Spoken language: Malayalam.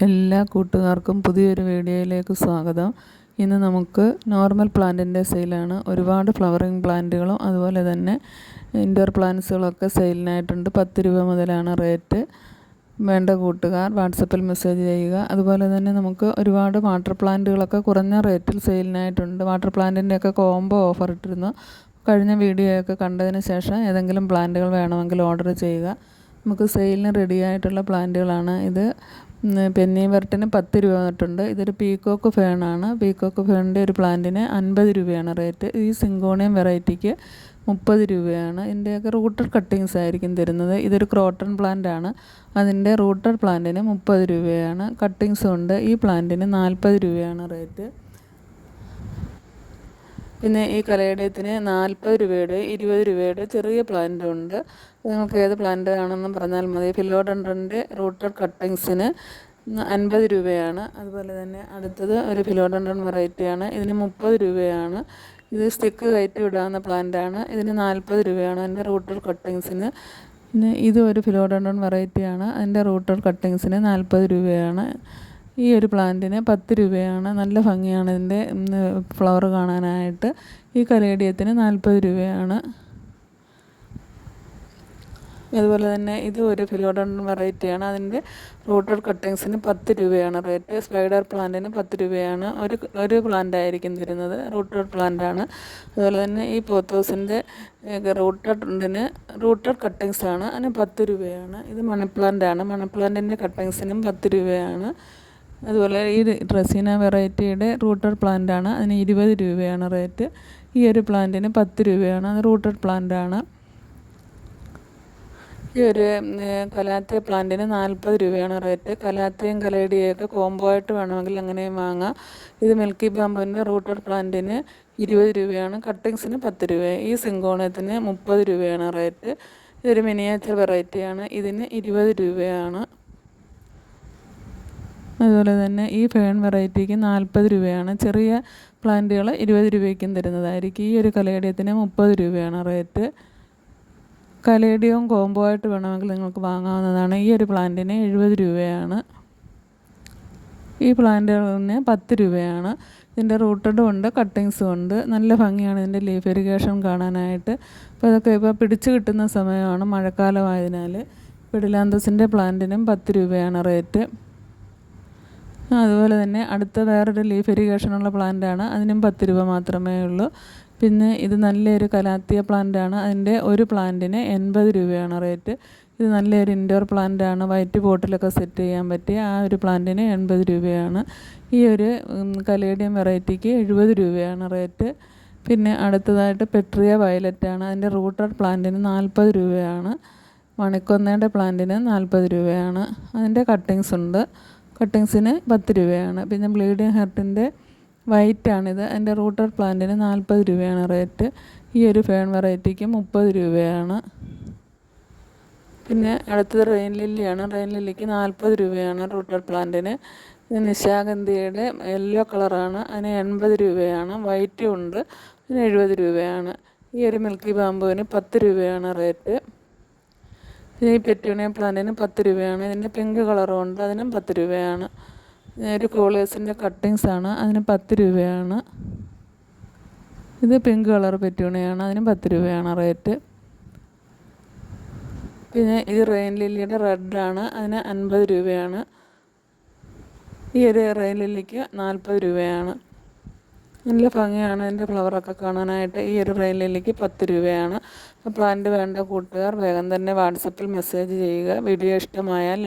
എല്ലാ കൂട്ടുകാർക്കും പുതിയൊരു വീഡിയോയിലേക്ക് സ്വാഗതം. ഇന്ന് നമുക്ക് നോർമൽ പ്ലാന്റിൻ്റെ സെയിലാണ്. ഒരുപാട് ഫ്ലവറിങ് പ്ലാന്റുകളും അതുപോലെ തന്നെ ഇൻഡോർ പ്ലാന്റ്സുകളൊക്കെ സെയിലിനായിട്ടുണ്ട്. 10 രൂപ മുതലാണ് റേറ്റ്. വേണ്ട കൂട്ടുകാർ വാട്സപ്പിൽ മെസ്സേജ് ചെയ്യുക. അതുപോലെ തന്നെ നമുക്ക് ഒരുപാട് വാട്ടർ പ്ലാന്റുകളൊക്കെ കുറഞ്ഞ റേറ്റിൽ സെയിലിനായിട്ടുണ്ട്. വാട്ടർ പ്ലാന്റിൻ്റെയൊക്കെ കോംബോ ഓഫർ ഇട്ടിരുന്നു. കഴിഞ്ഞ വീഡിയോയൊക്കെ കണ്ടതിന് ശേഷം ഏതെങ്കിലും പ്ലാന്റുകൾ വേണമെങ്കിൽ ഓർഡർ ചെയ്യുക. നമുക്ക് സെയിലിന് റെഡി ആയിട്ടുള്ള പ്ലാന്റുകളാണ് ഇത്. പെന്നി വെർട്ടിന് 10 രൂപ തൊട്ടുണ്ട്. ഇതൊരു പീക്കോക്ക് ഫേണാണ്. പീക്കോക്ക് ഫേണിൻ്റെ ഒരു പ്ലാന്റിന് 50 രൂപയാണ് റേറ്റ്. ഈ സിങ്കോണിയം വെറൈറ്റിക്ക് 30 രൂപയാണ്. ഇതിൻ്റെയൊക്കെ റൂട്ടഡ് കട്ടിങ്സ് ആയിരിക്കും തരുന്നത്. ഇതൊരു ക്രോട്ടൺ പ്ലാന്റ് ആണ്. അതിൻ്റെ റൂട്ടഡ് പ്ലാന്റിന് 30 രൂപയാണ്. കട്ടിങ്സും ഉണ്ട്. ഈ പ്ലാന്റിന് 40 രൂപയാണ് റേറ്റ്. പിന്നെ ഈ കലേഡിയത്തിന് 40 രൂപയുടെ 20 രൂപയുടെ ചെറിയ പ്ലാന്റ് ഉണ്ട്. നിങ്ങൾക്ക് ഏത് പ്ലാന്റ് ആണെന്നും പറഞ്ഞാൽ മതി. ഫിലോഡൻഡ്രൻ്റെ റൂട്ടഡ് കട്ടിങ്സിന് 50 രൂപയാണ്. അതുപോലെ തന്നെ അടുത്തത് ഒരു ഫിലോഡൻഡ്രൻ വെറൈറ്റിയാണ്. ഇതിന് 30 രൂപയാണ്. ഇത് സ്റ്റിക്ക് കയറ്റി വിടാവുന്ന പ്ലാന്റാണ്. ഇതിന് 40 രൂപയാണ് അതിൻ്റെ റൂട്ടഡ് കട്ടിങ്സിന്. പിന്നെ ഇത് ഒരു ഫിലോഡൻഡ്രൻ വെറൈറ്റിയാണ്. അതിൻ്റെ റൂട്ടഡ് കട്ടിങ്സിന് 40 രൂപയാണ്. ഈ ഒരു പ്ലാന്റിന് 10 രൂപയാണ്. നല്ല ഭംഗിയാണ് ഇതിൻ്റെ ഫ്ലവർ കാണാനായിട്ട്. ഈ കലേഡിയത്തിന് 40 രൂപയാണ്. അതുപോലെ തന്നെ ഇത് ഒരു ഫിലോഡൻഡ്രൻ വെറൈറ്റിയാണ്. അതിൻ്റെ റൂട്ടഡ് കട്ടിങ്സിന് 10 രൂപയാണ് റേറ്റ്. സ്പൈഡർ പ്ലാന്റിന് 10 രൂപയാണ്. ഒരു പ്ലാന്റ് ആയിരിക്കും തരുന്നത്. റൂട്ടഡ് പ്ലാന്റാണ്. അതുപോലെ തന്നെ ഈ പോത്തോസിൻ്റെ റൂട്ടഡ് കട്ടിങ്സ് ആണ്. അതിന് 10 രൂപയാണ്. ഇത് മണി പ്ലാന്റ് ആണ്. മണി പ്ലാന്റിൻ്റെ കട്ടിങ്സിനും 10 രൂപയാണ്. അതുപോലെ ഈ ഡ്രസീന വെറൈറ്റിയുടെ റൂട്ടഡ് പ്ലാന്റ് ആണ്. അതിന് 20 രൂപയാണ് റേറ്റ്. ഈ ഒരു പ്ലാന്റിന് 10 രൂപയാണ്. അത് റൂട്ടഡ് പ്ലാന്റ് ആണ്. ഈ ഒരു കലാത്തിയ പ്ലാന്റിന് 40 രൂപയാണ് റേറ്റ്. കലാത്തിയും കലേഡിയൊക്കെ കോംബോ ആയിട്ട് വേണമെങ്കിൽ അങ്ങനെയും വാങ്ങാം. ഇത് മിൽക്കി ബാമ്പുവിൻ്റെ റൂട്ടഡ് പ്ലാന്റിന് 20 രൂപയാണ്. കട്ടിങ്സിന് 10 രൂപ. ഈ സിങ്കോണിയത്തിന് 30 രൂപയാണ് റേറ്റ്. ഇതൊരു മിനിയേച്ചർ വെറൈറ്റിയാണ്. ഇതിന് 20 രൂപയാണ്. അതുപോലെ തന്നെ ഈ ഫേൺ വെറൈറ്റിക്ക് 40 രൂപയാണ്. ചെറിയ പ്ലാന്റുകൾ 20 രൂപയ്ക്കും തരുന്നതായിരിക്കും. ഈ ഒരു കലേഡിയത്തിന് 30 രൂപയാണ് റേറ്റ്. കലേഡിയവും കോംബോ ആയിട്ട് വേണമെങ്കിൽ നിങ്ങൾക്ക് വാങ്ങാവുന്നതാണ്. ഈ ഒരു പ്ലാന്റിന് 70 രൂപയാണ്. ഈ പ്ലാന്റുകളിന് 10 രൂപയാണ്. ഇതിൻ്റെ റൂട്ടഡും ഉണ്ട്, കട്ടിങ്സും ഉണ്ട്. നല്ല ഭംഗിയാണ് ഇതിൻ്റെ ലീഫ് ഇറിഗേഷൻ കാണാനായിട്ട്. അപ്പോൾ ഇതൊക്കെ ഇപ്പോൾ പിടിച്ച് കിട്ടുന്ന സമയമാണ്, മഴക്കാലമായതിനാൽ. പിഡിലാന്തസിൻ്റെ പ്ലാന്റിനും 10 രൂപയാണ് റേറ്റ്. അതുപോലെ തന്നെ അടുത്ത വേറൊരു ലീഫ് ഇറിഗേഷനുള്ള പ്ലാന്റാണ്. അതിനും 10 രൂപ മാത്രമേ ഉള്ളൂ. പിന്നെ ഇത് നല്ലൊരു കലാത്തിയ പ്ലാന്റാണ്. അതിൻ്റെ ഒരു പ്ലാന്റിന് 80 രൂപയാണ് റേറ്റ്. ഇത് നല്ലൊരു ഇൻഡോർ പ്ലാന്റാണ്. വൈറ്റ് പോട്ടിലൊക്കെ സെറ്റ് ചെയ്യാൻ പറ്റിയ ആ ഒരു പ്ലാന്റിന് 80 രൂപയാണ്. ഈ ഒരു കലേഡിയം വെറൈറ്റിക്ക് 70 രൂപയാണ് റേറ്റ്. പിന്നെ അടുത്തതായിട്ട് പെട്രിയ വയലറ്റാണ്. അതിൻ്റെ റൂട്ടഡ് പ്ലാന്റിന് 40 രൂപയാണ്. മണിക്കൊന്നയുടെ പ്ലാന്റിന് 40 രൂപയാണ്. അതിൻ്റെ കട്ടിങ്സ് ഉണ്ട്. കട്ടിങ്സിന് 10 രൂപയാണ്. പിന്നെ ബ്ലീഡിങ് ഹെർട്ടിൻ്റെ വൈറ്റാണിത്. അതിൻ്റെ റൂട്ടഡ് പ്ലാന്റിന് 40 രൂപയാണ് റേറ്റ്. ഈ ഒരു ഫേൺ വെറൈറ്റിക്ക് 30 രൂപയാണ്. പിന്നെ അടുത്തത് റെയിൻ ലില്ലിയാണ്. റെയിൻ ലില്ലിക്ക് 40 രൂപയാണ് റൂട്ടഡ് പ്ലാന്റിന്. ഇത് നിശാഗന്ധിയുടെ യെല്ലോ കളറാണ്. അതിന് 80 രൂപയാണ്. വൈറ്റും ഉണ്ട്. അതിന് 70 രൂപയാണ്. ഈ ഒരു മിൽക്കി ബാമ്പുവിന് 10 രൂപയാണ് റേറ്റ്. ഈ പെറ്റൂണിയ പ്ലാന്റിന് 10 രൂപയാണ്. ഇതിൻ്റെ പിങ്ക് കളറും ഉണ്ട്. അതിനും 10 രൂപയാണ്. ഒരു കോളിയസിൻ്റെ കട്ടിങ്സ് ആണ്. അതിന് 10 രൂപയാണ്. ഇത് പിങ്ക് കളർ പെറ്റൂണിയാണ്. അതിനും 10 രൂപയാണ് റേറ്റ്. പിന്നെ ഇത് റെയിൻ ലില്ലിയുടെ റെഡാണ്. അതിന് 50 രൂപയാണ്. ഈ ഒരു റെയിൻ ലില്ലിക്ക് 40 രൂപയാണ്. നല്ല ഭംഗിയാണ് ഇതിൻ്റെ ഫ്ലവറൊക്കെ കാണാനായിട്ട്. ഈ ഒരു റെയിൻ ലില്ലിക്ക് 10 രൂപയാണ്. പ്ലാന്റ് വേണ്ട കൂട്ടുകാർ വേഗം തന്നെ വാട്സപ്പിൽ മെസ്സേജ് ചെയ്യുക. വീഡിയോ ഇഷ്ടമായാൽ